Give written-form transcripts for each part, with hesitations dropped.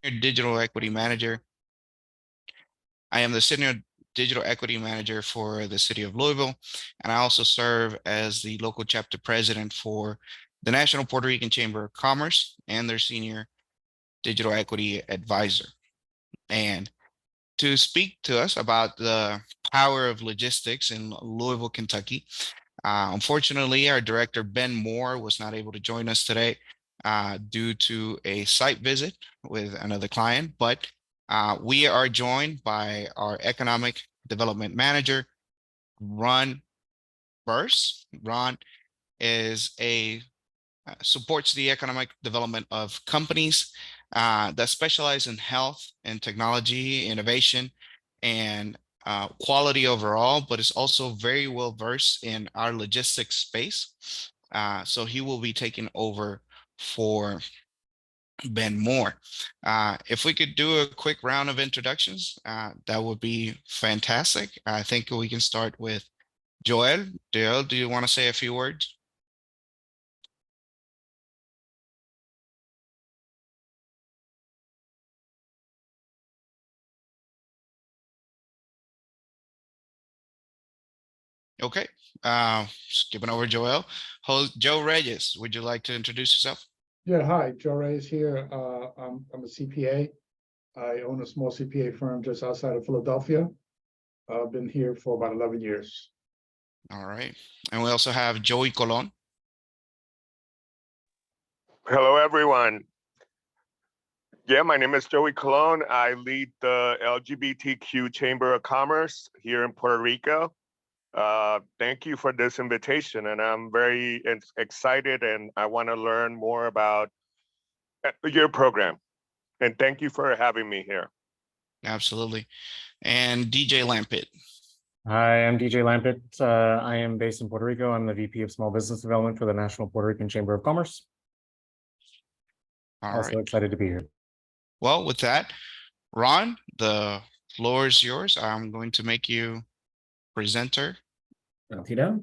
Digital Equity Manager. I am the Senior Digital Equity Manager for the City of Louisville, and I also serve as the local chapter president for the National Puerto Rican Chamber of Commerce and their Senior Digital Equity Advisor. And to speak to us about the power of logistics in Louisville, Kentucky, unfortunately, our director, Ben Moore, was not able to join us today due to a site visit with another client, but we are joined by our economic development manager, Ron Burse. Ron supports the economic development of companies that specialize in health and technology, innovation, and quality overall, but is also very well versed in our logistics space. So he will be taking over for Ben Moore. If we could do a quick round of introductions, that would be fantastic. I think we can start with Joel. Joel, do you want to say a few words? Okay, skipping over Joel. Joe Reyes, would you like to introduce yourself? Yeah, hi, Joe Reyes here. I'm a CPA. I own a small CPA firm just outside of Philadelphia. I've been here for about 11 years. All right. And we also have Joey Colon. Hello, everyone. Yeah, my name is Joey Colon. I lead the LGBTQ Chamber of Commerce here in Puerto Rico. Thank you for this invitation, and I'm very excited, and I want to learn more about your program. And thank you for having me here. Absolutely. And DJ Lampett. Hi, I'm DJ Lampett. I am based in Puerto Rico. I'm the VP of Small Business Development for the National Puerto Rican Chamber of Commerce. Also excited to be here. Well, with that, Ron, the floor is yours. I'm going to make you presenter. Okay, all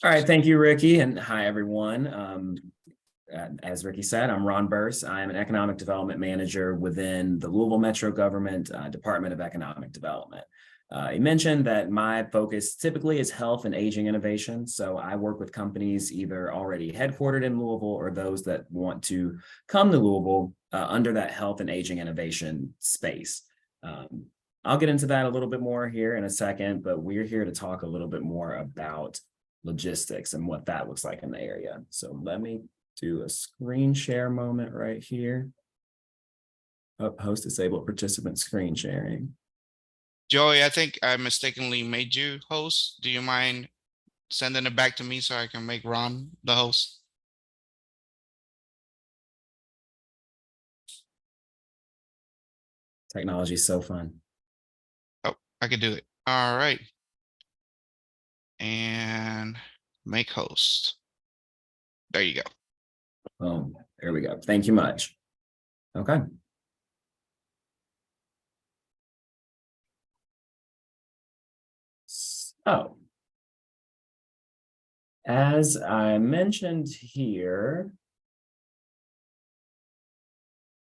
right, thank you, Ricky, and hi, everyone. As Ricky said, I'm Ron Burse. I'm an economic development manager within the Louisville Metro Government Department of Economic Development. You mentioned that my focus typically is health and aging innovation. So I work with companies either already headquartered in Louisville or those that want to come to Louisville under that health and aging innovation space. I'll get into that a little bit more here in a second, but we're here to talk a little bit more about logistics and what that looks like in the area. So let me do a screen share moment right here. Host disabled participant screen sharing. Joey, I think I mistakenly made you host. Do you mind sending it back to me so I can make Ron the host? Technology is so fun. Oh, I can do it. All right. And make host. There you go. Oh, there we go. Thank you much. Okay. So, as I mentioned here,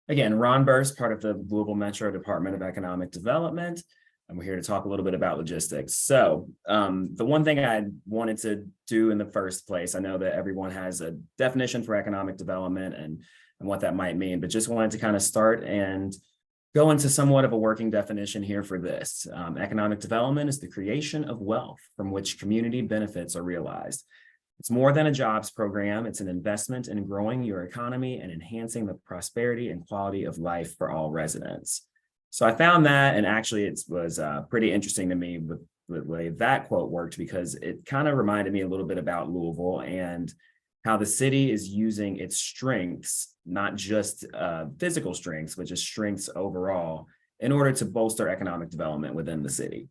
again, Ron Burse, part of the Louisville Metro Department of Economic Development, and we're here to talk a little bit about logistics. So the one thing I wanted to do in the first place, I know that everyone has a definition for economic development and what that might mean, but just wanted to kind of start and go into somewhat of a working definition here for this. Economic development is the creation of wealth from which community benefits are realized. It's more than a jobs program. It's an investment in growing your economy and enhancing the prosperity and quality of life for all residents. So I found that, and actually it was pretty interesting to me with the way that quote worked, because it kind of reminded me a little bit about Louisville and how the city is using its strengths, not just physical strengths, but just strengths overall, in order to bolster economic development within the city.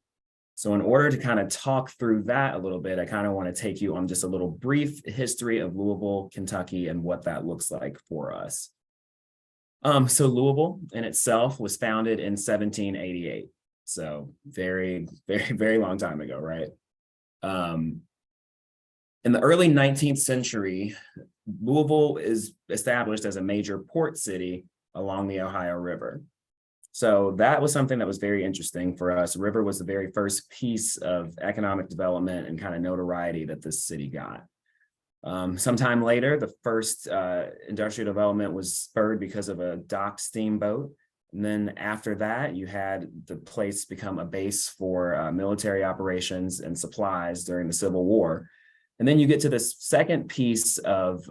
So in order to kind of talk through that a little bit, I kind of want to take you on just a little brief history of Louisville, Kentucky, and what that looks like for us. So Louisville in itself was founded in 1788. So very, very, very long time ago, right? In the early 19th century, Louisville is established as a major port city along the Ohio River. So that was something that was very interesting for us. River was the very first piece of economic development and kind of notoriety that this city got. Sometime later, the first industrial development was spurred because of a docked steamboat. And then after that, you had the place become a base for military operations and supplies during the Civil War. And then you get to this second piece of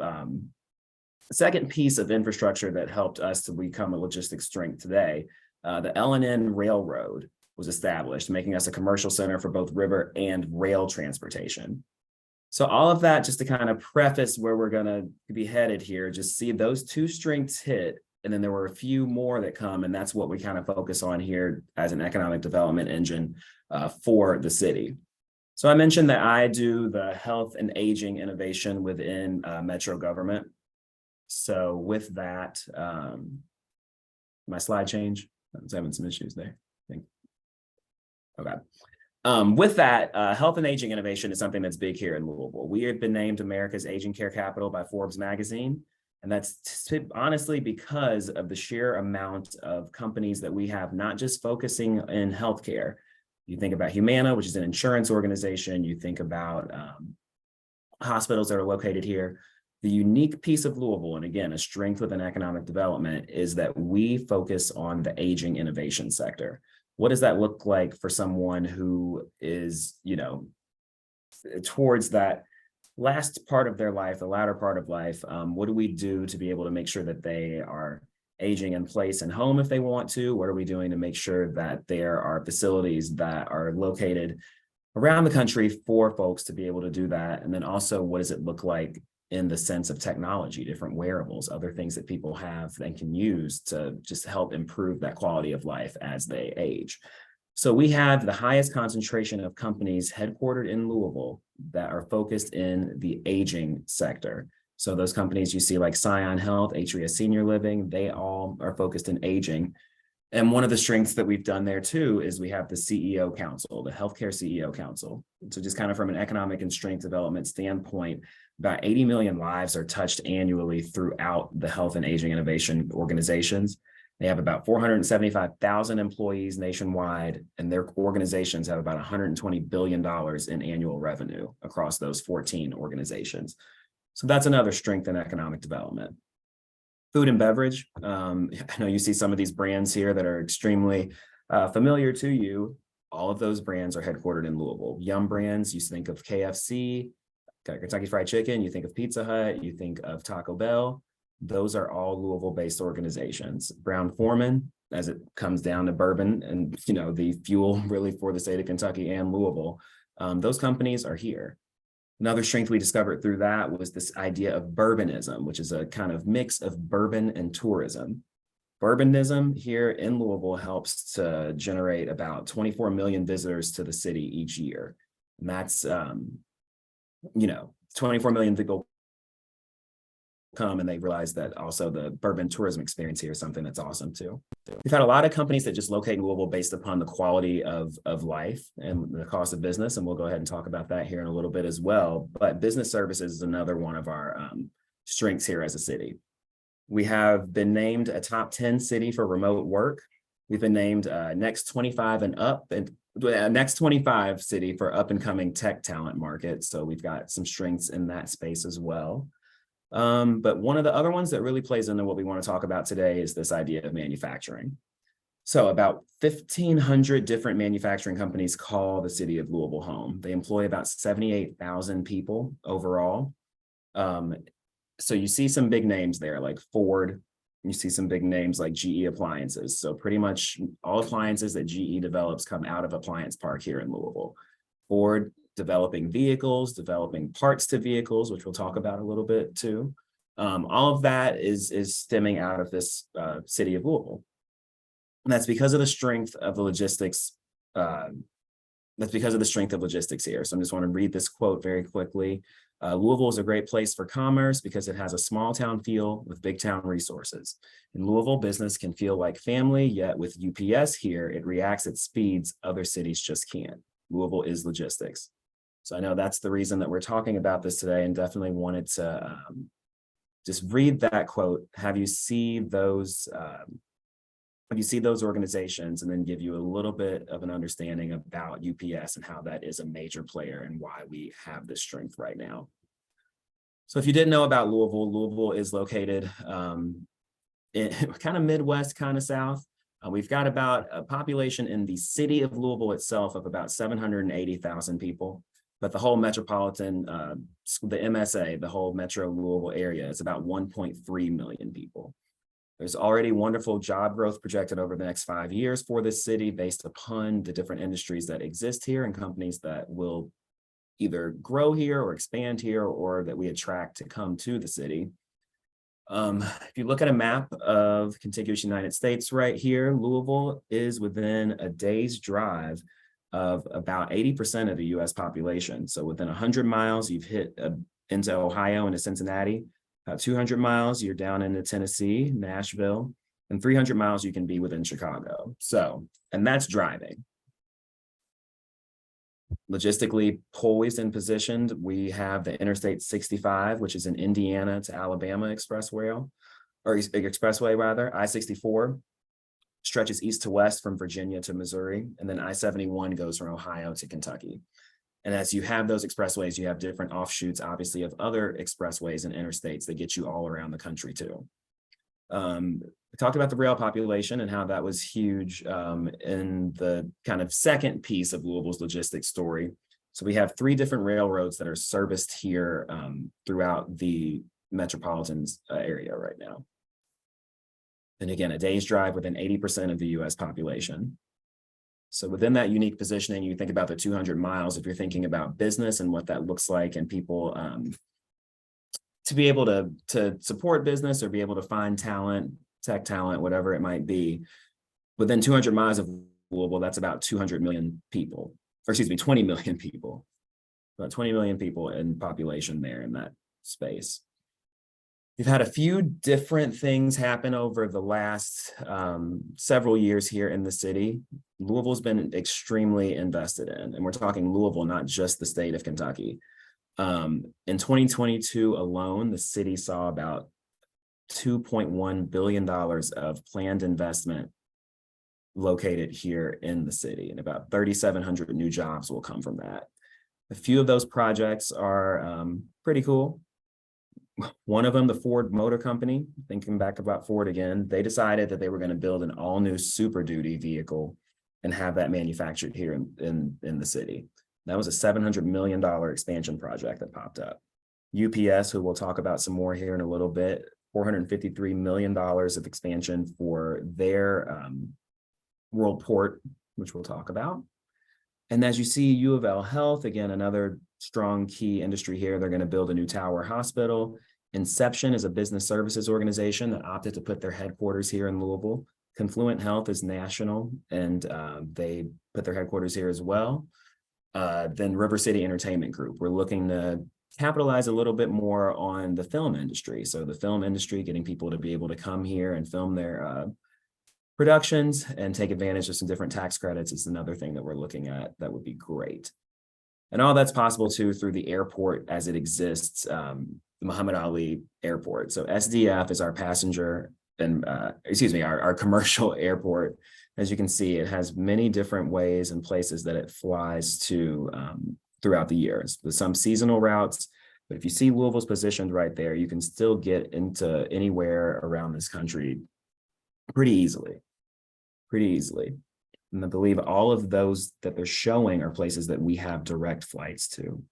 infrastructure that helped us to become a logistics strength today. The L&N Railroad was established, making us a commercial center for both river and rail transportation. So all of that, just to kind of preface where we're going to be headed here, just see those two strengths hit, and then there were a few more that come, and that's what we kind of focus on here as an economic development engine for the city. So I mentioned that I do the health and aging innovation within Metro government. So with that, my slide change. I was having some issues there, I think. Okay. With that, health and aging innovation is something that's big here in Louisville. We have been named America's Aging Care Capital by Forbes magazine. And that's honestly because of the sheer amount of companies that we have, not just focusing in healthcare. You think about Humana, which is an insurance organization. You think about hospitals that are located here. The unique piece of Louisville, and again, a strength within economic development, is that we focus on the aging innovation sector. What does that look like for someone who is, towards that last part of their life, the latter part of life? What do we do to be able to make sure that they are aging in place and home if they want to? What are we doing to make sure that there are facilities that are located around the country for folks to be able to do that? And then also, what does it look like in the sense of technology, different wearables, other things that people have and can use to just help improve that quality of life as they age? So we have the highest concentration of companies headquartered in Louisville that are focused in the aging sector. So those companies you see like Scion Health, Atria Senior Living, they all are focused in aging. And one of the strengths that we've done there too is we have the CEO Council, the Healthcare CEO Council. So just kind of from an economic and strength development standpoint, about 80 million lives are touched annually throughout the health and aging innovation organizations. They have about 475,000 employees nationwide, and their organizations have about $120 billion in annual revenue across those 14 organizations. So that's another strength in economic development. Food and beverage. I know you see some of these brands here that are extremely familiar to you. All of those brands are headquartered in Louisville. Yum Brands, you think of KFC, Kentucky Fried Chicken, you think of Pizza Hut, you think of Taco Bell. Those are all Louisville-based organizations. Brown-Forman, as it comes down to bourbon and the fuel really for the state of Kentucky and Louisville, those companies are here. Another strength we discovered through that was this idea of bourbonism, which is a kind of mix of bourbon and tourism. Bourbonism here in Louisville helps to generate about 24 million visitors to the city each year. And that's, 24 million people come and they realize that also the bourbon tourism experience here is something that's awesome too. We've had a lot of companies that just locate in Louisville based upon the quality of life and the cost of business, and we'll go ahead and talk about that here in a little bit as well. But business services is another one of our strengths here as a city. We have been named a top 10 city for remote work. We've been named next 25 and up, and next 25 city for up and coming tech talent market. So we've got some strengths in that space as well. But one of the other ones that really plays into what we want to talk about today is this idea of manufacturing. So about 1,500 different manufacturing companies call the city of Louisville home. They employ about 78,000 people overall. So you see some big names there like Ford. You see some big names like GE Appliances. So pretty much all appliances that GE develops come out of Appliance Park here in Louisville. Ford developing vehicles, developing parts to vehicles, which we'll talk about a little bit too. All of that is stemming out of this city of Louisville. And that's because of the strength of the logistics. That's because of the strength of logistics here. So I just want to read this quote very quickly. Louisville is a great place for commerce because it has a small town feel with big town resources. In Louisville, business can feel like family, yet with UPS here, it reacts at speeds other cities just can't. Louisville is logistics. So I know that's the reason that we're talking about this today, and definitely wanted to just read that quote, have you see those organizations, and then give you a little bit of an understanding about UPS and how that is a major player and why we have this strength right now. So if you didn't know about Louisville, Louisville is located in kind of Midwest, kind of South. We've got about a population in the city of Louisville itself of about 780,000 people, but the whole metropolitan, the MSA, the whole Metro Louisville area is about 1.3 million people. There's already wonderful job growth projected over the next 5 years for this city based upon the different industries that exist here and companies that will either grow here or expand here or that we attract to come to the city. If you look at a map of contiguous United States right here, Louisville is within a day's drive of about 80% of the US population. So within 100 miles, you've hit into Ohio and to Cincinnati. About 200 miles, you're down into Tennessee, Nashville, and 300 miles you can be within Chicago. So, and that's driving. Logistically poised and positioned, we have the Interstate 65, which is an Indiana to Alabama expressway, I-64 stretches east to west from Virginia to Missouri, and then I-71 goes from Ohio to Kentucky. And as you have those expressways, you have different offshoots, obviously, of other expressways and interstates that get you all around the country too. We talked about the rail population and how that was huge in the kind of second piece of Louisville's logistics story. So we have 3 different railroads that are serviced here throughout the metropolitan area right now. And again, a day's drive within 80% of the US population. So within that unique positioning, you think about the 200 miles, if you're thinking about business and what that looks like and people to be able to support business or be able to find talent, tech talent, whatever it might be, within 200 miles of Louisville, that's about 200 million people, or excuse me, 20 million people, about 20 million people in population there in that space. We've had a few different things happen over the last several years here in the city. Louisville's been extremely invested in, and we're talking Louisville, not just the state of Kentucky. In 2022 alone, the city saw about $2.1 billion of planned investment located here in the city, and about 3,700 new jobs will come from that. A few of those projects are pretty cool. One of them, the Ford Motor Company, thinking back about Ford again, they decided that they were going to build an all-new Super Duty vehicle and have that manufactured here in the city. That was a $700 million expansion project that popped up. UPS, who we'll talk about some more here in a little bit, $453 million of expansion for their World Port, which we'll talk about. And as you see, U of L Health, again, another strong key industry here. They're going to build a new tower hospital. Inception is a business services organization that opted to put their headquarters here in Louisville. Confluent Health is national, and they put their headquarters here as well. Then River City Entertainment Group. We're looking to capitalize a little bit more on the film industry. So the film industry, getting people to be able to come here and film their productions and take advantage of some different tax credits is another thing that we're looking at that would be great. And all that's possible too through the airport as it exists, the Muhammad Ali Airport. So SDF is our passenger and our commercial airport. As you can see, it has many different ways and places that it flies to throughout the years. With some seasonal routes, but if you see Louisville's positioned right there, you can still get into anywhere around this country pretty easily. And I believe all of those that they're showing are places that we have direct flights to,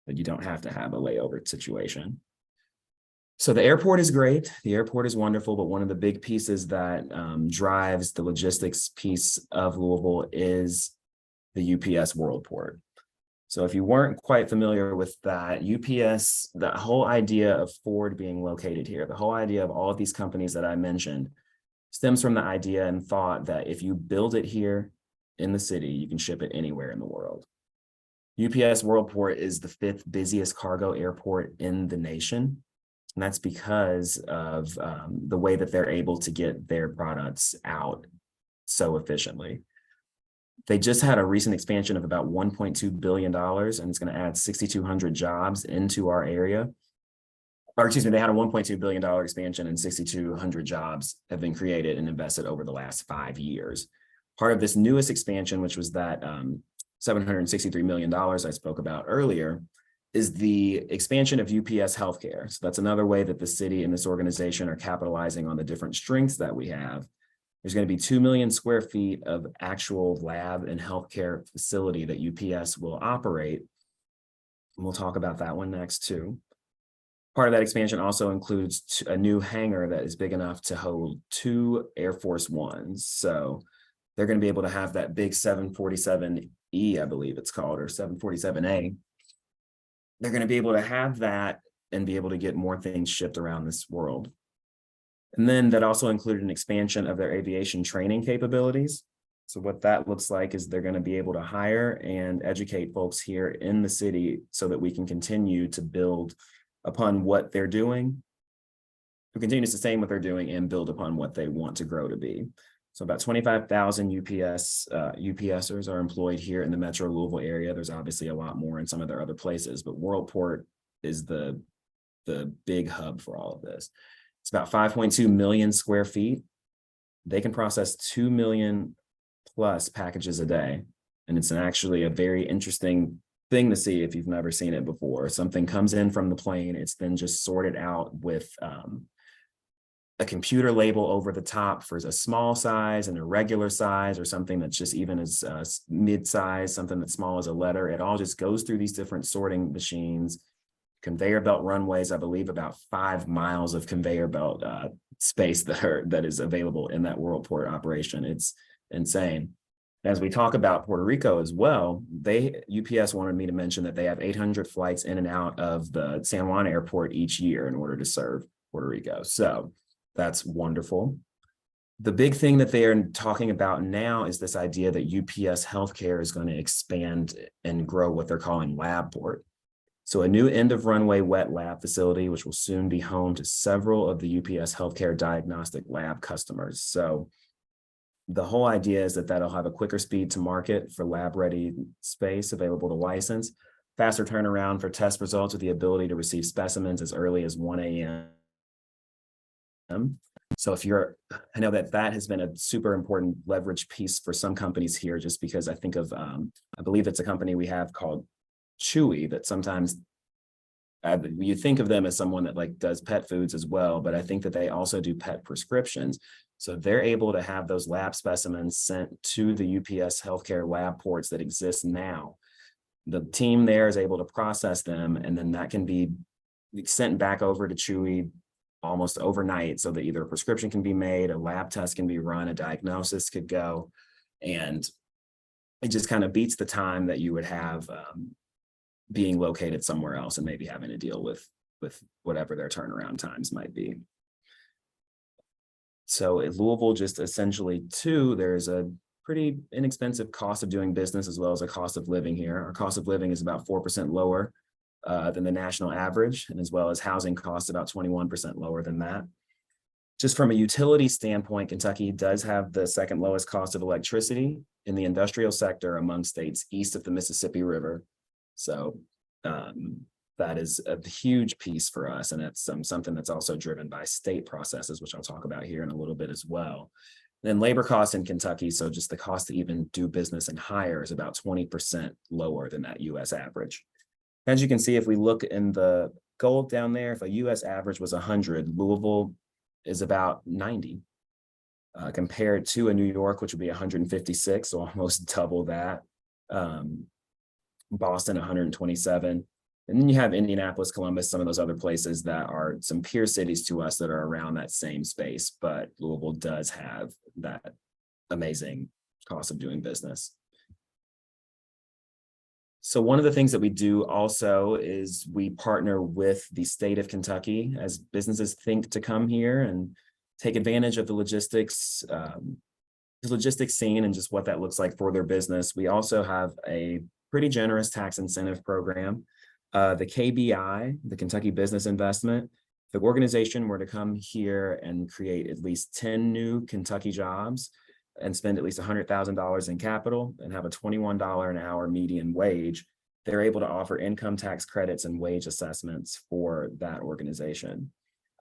that you don't have to have a layover situation. So the airport is great. The airport is wonderful, but one of the big pieces that drives the logistics piece of Louisville is the UPS World Port. So if you weren't quite familiar with that, UPS, the whole idea of Ford being located here, the whole idea of all of these companies that I mentioned, stems from the idea and thought that if you build it here in the city, you can ship it anywhere in the world. UPS Worldport is the 5th busiest cargo airport in the nation. And that's because of the way that they're able to get their products out so efficiently. They just had a recent expansion of about $1.2 billion, and it's going to add 6,200 jobs into our area. or excuse me, they had a $1.2 billion expansion and 6,200 jobs have been created and invested over the last 5 years. Part of this newest expansion, which was that $763 million I spoke about earlier, is the expansion of UPS Healthcare. So that's another way that the city and this organization are capitalizing on the different strengths that we have. There's going to be 2 million square feet of actual lab and healthcare facility that UPS will operate. And we'll talk about that one next too. Part of that expansion also includes a new hangar that is big enough to hold 2 Air Force Ones. So they're going to be able to have that big 747E, I believe it's called, or 747A. They're going to be able to have that and be able to get more things shipped around this world. And then that also included an expansion of their aviation training capabilities. So what that looks like is they're going to be able to hire and educate folks here in the city so that we can continue to build upon what they're doing, to continue to sustain what they're doing and build upon what they want to grow to be. So about 25,000 UPSers are employed here in the Metro Louisville area. There's obviously a lot more in some of their other places, but Worldport is the big hub for all of this. It's about 5.2 million square feet. They can process 2 million plus packages a day. And it's actually a very interesting thing to see if you've never seen it before. Something comes in from the plane, it's then just sorted out with a computer label over the top for a small size and a regular size, or something that's just even as mid-size, something that's small as a letter. It all just goes through these different sorting machines, conveyor belt runways. I believe about 5 miles of conveyor belt space that is available in that Worldport operation. It's insane. As we talk about Puerto Rico as well, UPS wanted me to mention that they have 800 flights in and out of the San Juan airport each year in order to serve Puerto Rico. So that's wonderful. The big thing that they are talking about now is this idea that UPS Healthcare is going to expand and grow what they're calling LabPort. So a new end of runway wet lab facility, which will soon be home to several of the UPS Healthcare diagnostic lab customers. So the whole idea is that that'll have a quicker speed to market for lab-ready space available to license, faster turnaround for test results with the ability to receive specimens as early as 1 a.m. So I know that has been a super important leverage piece for some companies here, just because I think of, I believe it's a company we have called Chewy that sometimes you think of them as someone that does pet foods as well, but I think that they also do pet prescriptions. So they're able to have those lab specimens sent to the UPS Healthcare lab ports that exist now. The team there is able to process them, and then that can be sent back over to Chewy almost overnight, so that either a prescription can be made, a lab test can be run, a diagnosis could go, and it just kind of beats the time that you would have being located somewhere else and maybe having to deal with whatever their turnaround times might be. So at Louisville, just essentially too, there's a pretty inexpensive cost of doing business as well as a cost of living here. Our cost of living is about 4% lower than the national average, and as well as housing costs about 21% lower than that. Just from a utility standpoint, Kentucky does have the second lowest cost of electricity in the industrial sector among states east of the Mississippi River. So that is a huge piece for us, and it's something that's also driven by state processes, which I'll talk about here in a little bit as well. Then labor costs in Kentucky, so just the cost to even do business and hire is about 20% lower than that US average. As you can see, if we look in the gold down there, if a US average was 100, Louisville is about 90, compared to a New York, which would be 156, so almost double that. Boston, 127. And then you have Indianapolis, Columbus, some of those other places that are some peer cities to us that are around that same space, but Louisville does have that amazing cost of doing business. So one of the things that we do also is we partner with the state of Kentucky as businesses think to come here and take advantage of the logistics scene and just what that looks like for their business. We also have a pretty generous tax incentive program. The KBI, the Kentucky Business Investment, if the organization were to come here and create at least 10 new Kentucky jobs and spend at least $100,000 in capital and have a $21 an hour median wage, they're able to offer income tax credits and wage assessments for that organization.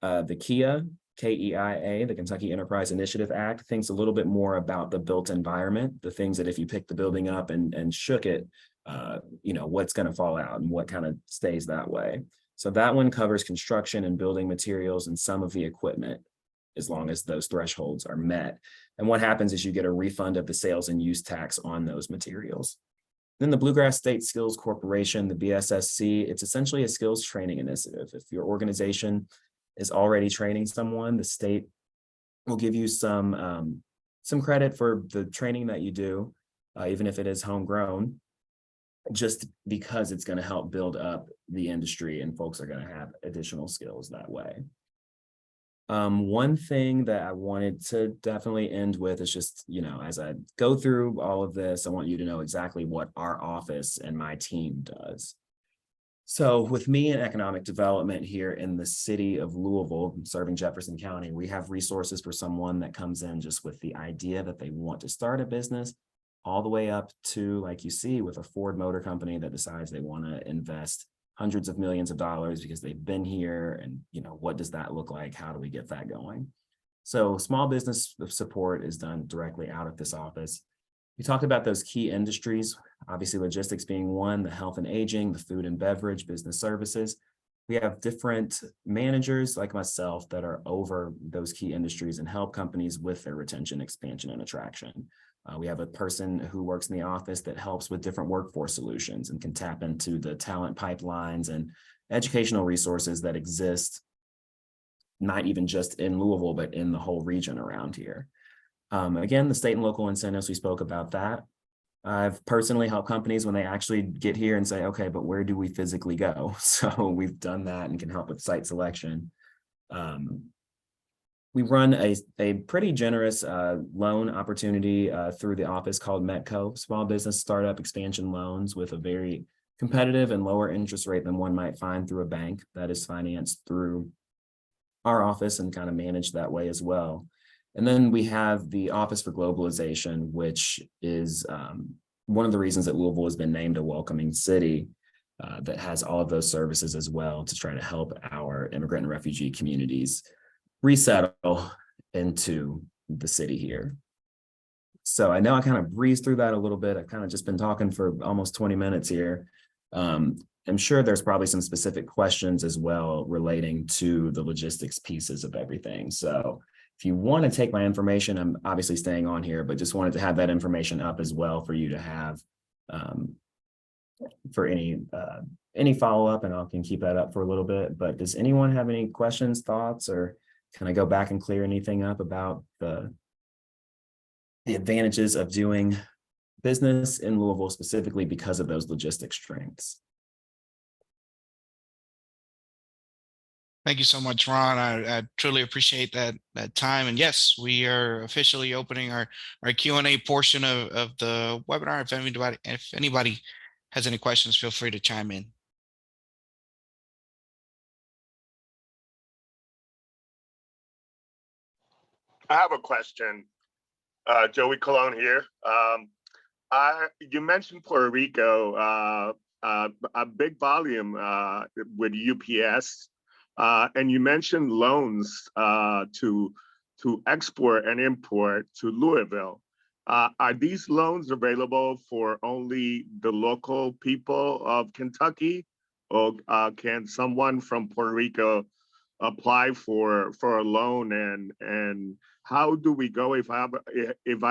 The KEIA, KEIA, the Kentucky Enterprise Initiative Act, thinks a little bit more about the built environment, the things that if you pick the building up and shook it, what's going to fall out and what kind of stays that way. So that one covers construction and building materials and some of the equipment, as long as those thresholds are met. And what happens is you get a refund of the sales and use tax on those materials. Then the Bluegrass State Skills Corporation, the BSSC, it's essentially a skills training initiative. If your organization is already training someone, the state will give you some credit for the training that you do, even if it is homegrown, just because it's going to help build up the industry and folks are going to have additional skills that way. One thing that I wanted to definitely end with is just, as I go through all of this, I want you to know exactly what our office and my team does. So with me in economic development here in the city of Louisville, serving Jefferson County, we have resources for someone that comes in just with the idea that they want to start a business, all the way up to, like you see, with a Ford Motor Company that decides they want to invest hundreds of millions of dollars because they've been here, and what does that look like? How do we get that going? So small business support is done directly out of this office. We talked about those key industries, obviously logistics being one, the health and aging, the food and beverage, business services. We have different managers like myself that are over those key industries and help companies with their retention, expansion, and attraction. We have a person who works in the office that helps with different workforce solutions and can tap into the talent pipelines and educational resources that exist, not even just in Louisville, but in the whole region around here. Again, the state and local incentives, we spoke about that. I've personally helped companies when they actually get here and say, okay, but where do we physically go? So we've done that and can help with site selection. We run a pretty generous loan opportunity through the office called Metco, Small Business Startup Expansion Loans, with a very competitive and lower interest rate than one might find through a bank that is financed through our office and kind of managed that way as well. And then we have the Office for Globalization, which is one of the reasons that Louisville has been named a welcoming city that has all of those services as well to try to help our immigrant and refugee communities resettle into the city here. So I know I kind of breezed through that a little bit. I've kind of just been talking for almost 20 minutes here. I'm sure there's probably some specific questions as well relating to the logistics pieces of everything. So if you want to take my information, I'm obviously staying on here, but just wanted to have that information up as well for you to have for any follow-up, and I can keep that up for a little bit. But does anyone have any questions, thoughts, or can I go back and clear anything up about the advantages of doing business in Louisville specifically because of those logistic strengths? Thank you so much, Ron. I truly appreciate that time. And yes, we are officially opening our Q&A portion of the webinar. If anybody has any questions, feel free to chime in. I have a question. Joey Colon here. You mentioned Puerto Rico, a big volume with UPS, and you mentioned loans to export and import to Louisville. Are these loans available for only the local people of Kentucky, or can someone from Puerto Rico apply for a loan? And how do we go if I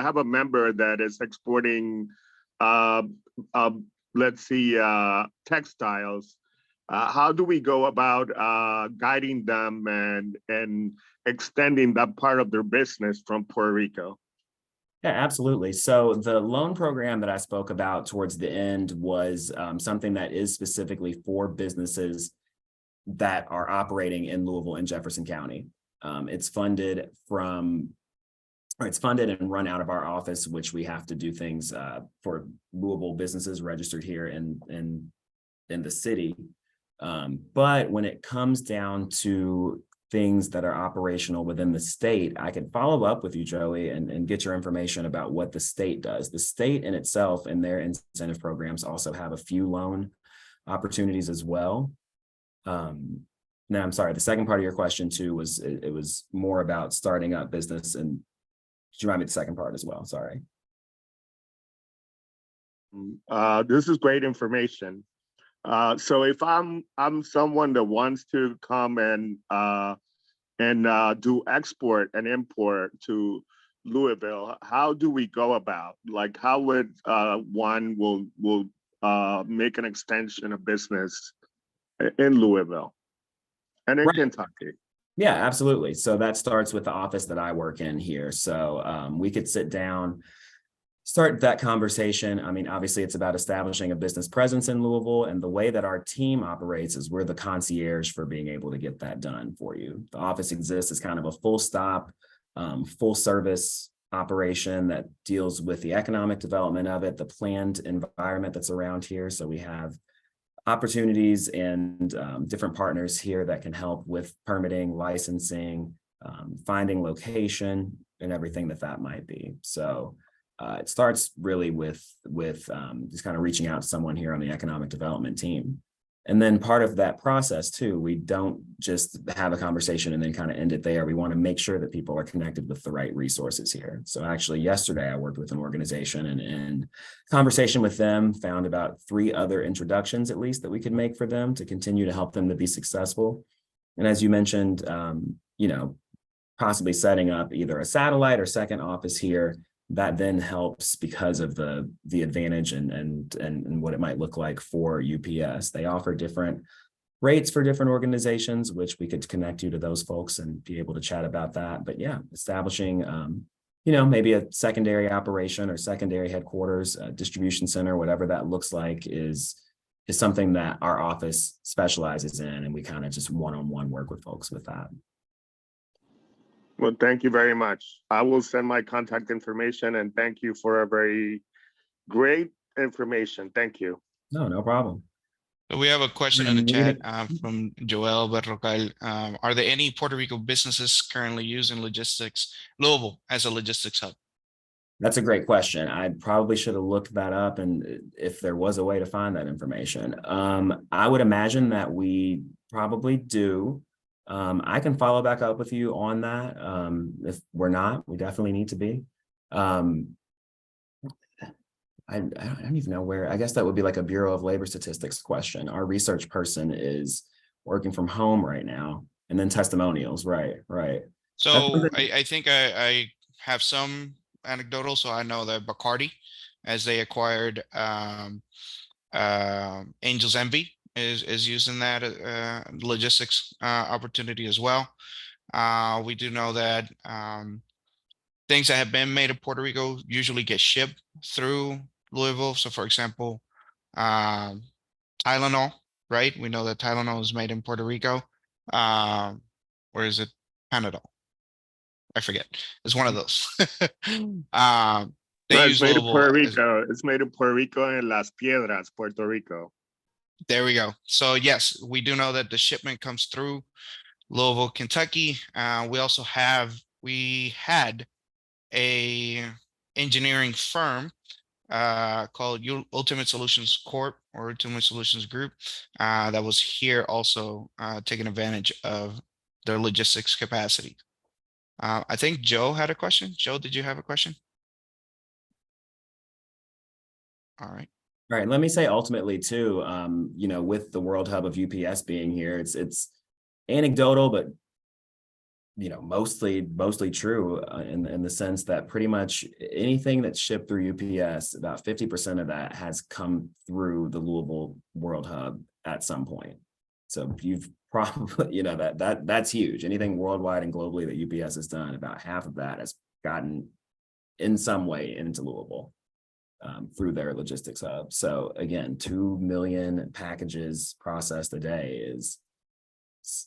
have a member that is exporting let's see, textiles? How do we go about guiding them and extending that part of their business from Puerto Rico? Yeah, absolutely. So the loan program that I spoke about towards the end was something that is specifically for businesses that are operating in Louisville and Jefferson County. It's funded and run out of our office, which we have to do things for Louisville businesses registered here in the city. But when it comes down to things that are operational within the state, I can follow up with you, Joey, and get your information about what the state does. The state in itself and their incentive programs also have a few loan opportunities as well. Now, I'm sorry, the second part of your question too was, it was more about starting up business, and could you remind me the second part as well? Sorry. This is great information. So if I'm someone that wants to come and do export and import to Louisville, how do we go about? Like, how would one will make an extension of business in Louisville and in Right. Kentucky? Yeah, absolutely. So that starts with the office that I work in here. So we could sit down, start that conversation. I mean, obviously it's about establishing a business presence in Louisville, and the way that our team operates is we're the concierge for being able to get that done for you. The office exists as kind of a full stop, full service operation that deals with the economic development of it, the planned environment that's around here. So we have opportunities and different partners here that can help with permitting, licensing, finding location, and everything that might be. So it starts really with just kind of reaching out to someone here on the economic development team. And then part of that process too, we don't just have a conversation and then kind of end it there. We want to make sure that people are connected with the right resources here. So actually yesterday I worked with an organization, and in conversation with them found about 3 other introductions at least that we could make for them to continue to help them to be successful. And as you mentioned, possibly setting up either a satellite or second office here, that then helps because of the advantage and what it might look like for UPS. They offer different rates for different organizations, which we could connect you to those folks and be able to chat about that. But yeah, establishing, maybe a secondary operation or secondary headquarters, distribution center, whatever that looks like is something that our office specializes in. And we kind of just one-on-one work with folks with that. Well, thank you very much. I will send my contact information, and thank you for a very great information. Thank you. No problem. So we have a question in the chat from Joel Berrocal. Are there any Puerto Rico businesses currently using Louisville as a logistics hub? That's a great question. I probably should have looked that up, and if there was a way to find that information. I would imagine that we probably do. I can follow back up with you on that. If we're not, we definitely need to be. I don't even know where. I guess that would be like a Bureau of Labor Statistics question. Our research person is working from home right now, and then testimonials. Right. So I think I have some anecdotal. So I know that Bacardi, as they acquired Angel's Envy, is using that logistics opportunity as well. We do know that things that have been made in Puerto Rico usually get shipped through Louisville. So for example, Tylenol, right? We know that Tylenol is made in Puerto Rico. Or is it Panadol? I forget. It's one of those. It's made in Puerto Rico. It's made in Puerto Rico and Las Piedras, Puerto Rico. There we go. So yes, we do know that the shipment comes through Louisville, Kentucky. We had a engineering firm called Ultimate Solutions Corp or Ultimate Solutions Group that was here also taking advantage of their logistics capacity. I think Joe had a question. Joe, did you have a question? All right. Right. Let me say ultimately too, with the World Hub of UPS being here, it's anecdotal, but mostly true in the sense that pretty much anything that's shipped through UPS, about 50% of that has come through the Louisville World Hub at some point. So you've probably, that's huge. Anything worldwide and globally that UPS has done, about half of that has gotten in some way into Louisville. Through their logistics hub. So again, 2 million packages processed a day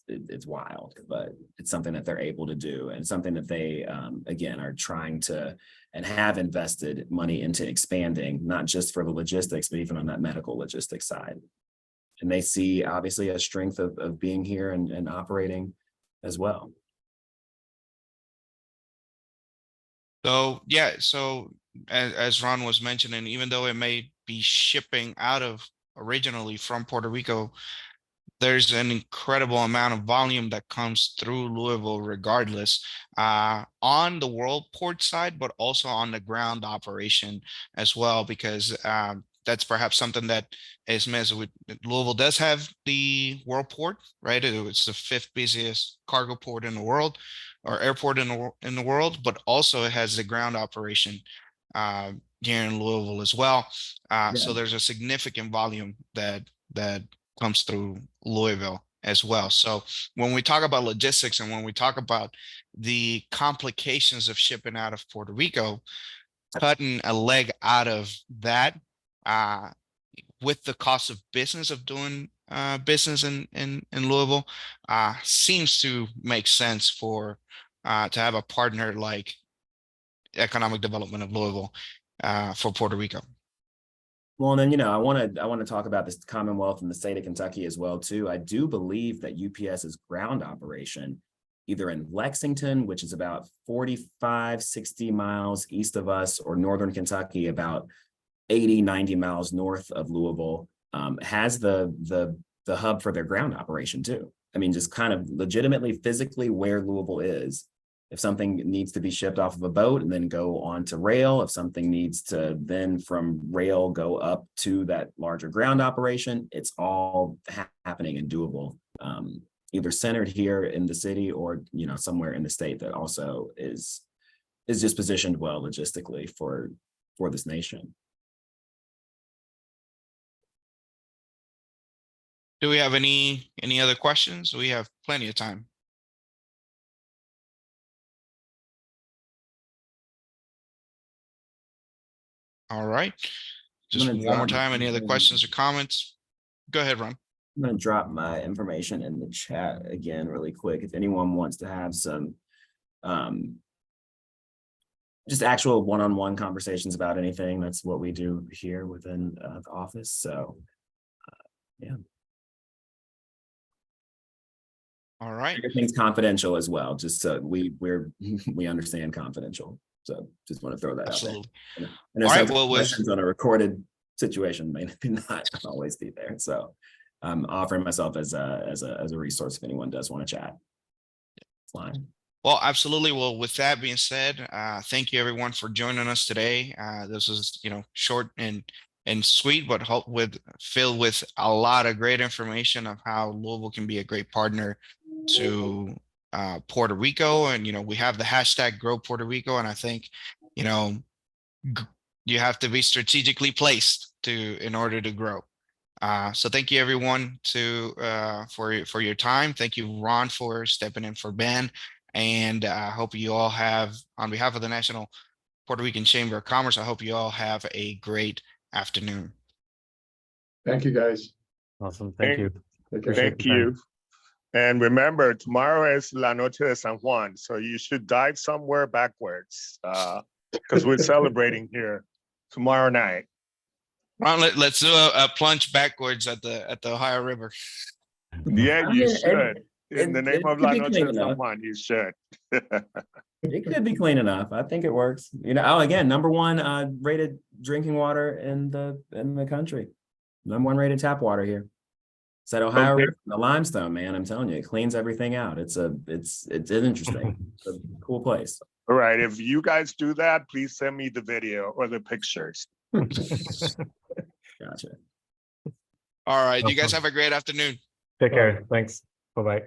it's wild, but it's something that they're able to do, and something that they again are trying to and have invested money into expanding, not just for the logistics, but even on that medical logistics side. And they see obviously a strength of being here and operating as well. So yeah, so as Ron was mentioning, even though it may be shipping out of originally from Puerto Rico, there's an incredible amount of volume that comes through Louisville regardless, on the world port side, but also on the ground operation as well, because that's perhaps something that is missed. Louisville does have the world port, right? It's the 5th busiest cargo port in the world, or airport in the world, but also it has the ground operation here in Louisville as well. So there's a significant volume that comes through Louisville as well. So when we talk about logistics and when we talk about the complications of shipping out of Puerto Rico, cutting a leg out of that with the cost of business of doing business in Louisville seems to make sense for to have a partner like Economic Development of Louisville for Puerto Rico. Well, and then, I want to talk about this Commonwealth and the state of Kentucky as well, too. I do believe that UPS's ground operation, either in Lexington, which is about 45, 60 miles east of us, or Northern Kentucky, about 80, 90 miles north of Louisville, has the hub for their ground operation, too. I mean, just kind of legitimately, physically where Louisville is. If something needs to be shipped off of a boat and then go on to rail, if something needs to then from rail go up to that larger ground operation, it's all happening and doable, either centered here in the city or, somewhere in the state that also is just positioned well logistically for this nation. Do we have any other questions? We have plenty of time. All right. Just one more time. Any other questions or comments? Go ahead, Ron. I'm going to drop my information in the chat again really quick. If anyone wants to have some just actual one-on-one conversations about anything, that's what we do here within the office. So, yeah. All right. Everything's confidential as well. Just so we understand confidential. So just want to throw that Absolutely. out there. And all right. Well, questions on a recorded situation may not always be there. So I'm offering myself as a resource if anyone does want to chat. Fine. Well, absolutely. Well, with that being said, thank you everyone for joining us today. This is, short and sweet, but filled with a lot of great information of how Louisville can be a great partner to Puerto Rico. And, we have the hashtag Grow Puerto Rico. And I think, you have to be strategically placed in order to grow. So thank you everyone for your time. Thank you, Ron, for stepping in for Ben. And I hope you all have, on behalf of the National Puerto Rican Chamber of Commerce, I hope you all have a great afternoon. Thank you, guys. Awesome. Thank you. Thank you. And remember, tomorrow is La Noche de San Juan, so you should dive somewhere backwards because we're celebrating here tomorrow night. Ron, let's do a plunge backwards at the Ohio River. Yeah, you should. In the name of La Noche de San Juan, you should. It could be clean enough. I think it works. Again, #1 rated drinking water in the country. #1 rated tap water here. It's that Ohio River, the limestone, man. I'm telling you, it cleans everything out. It's interesting. It's a cool place. All right. If you guys do that, please send me the video or the pictures. Gotcha. All right. You guys have a great afternoon. Take care. Thanks. Bye-bye.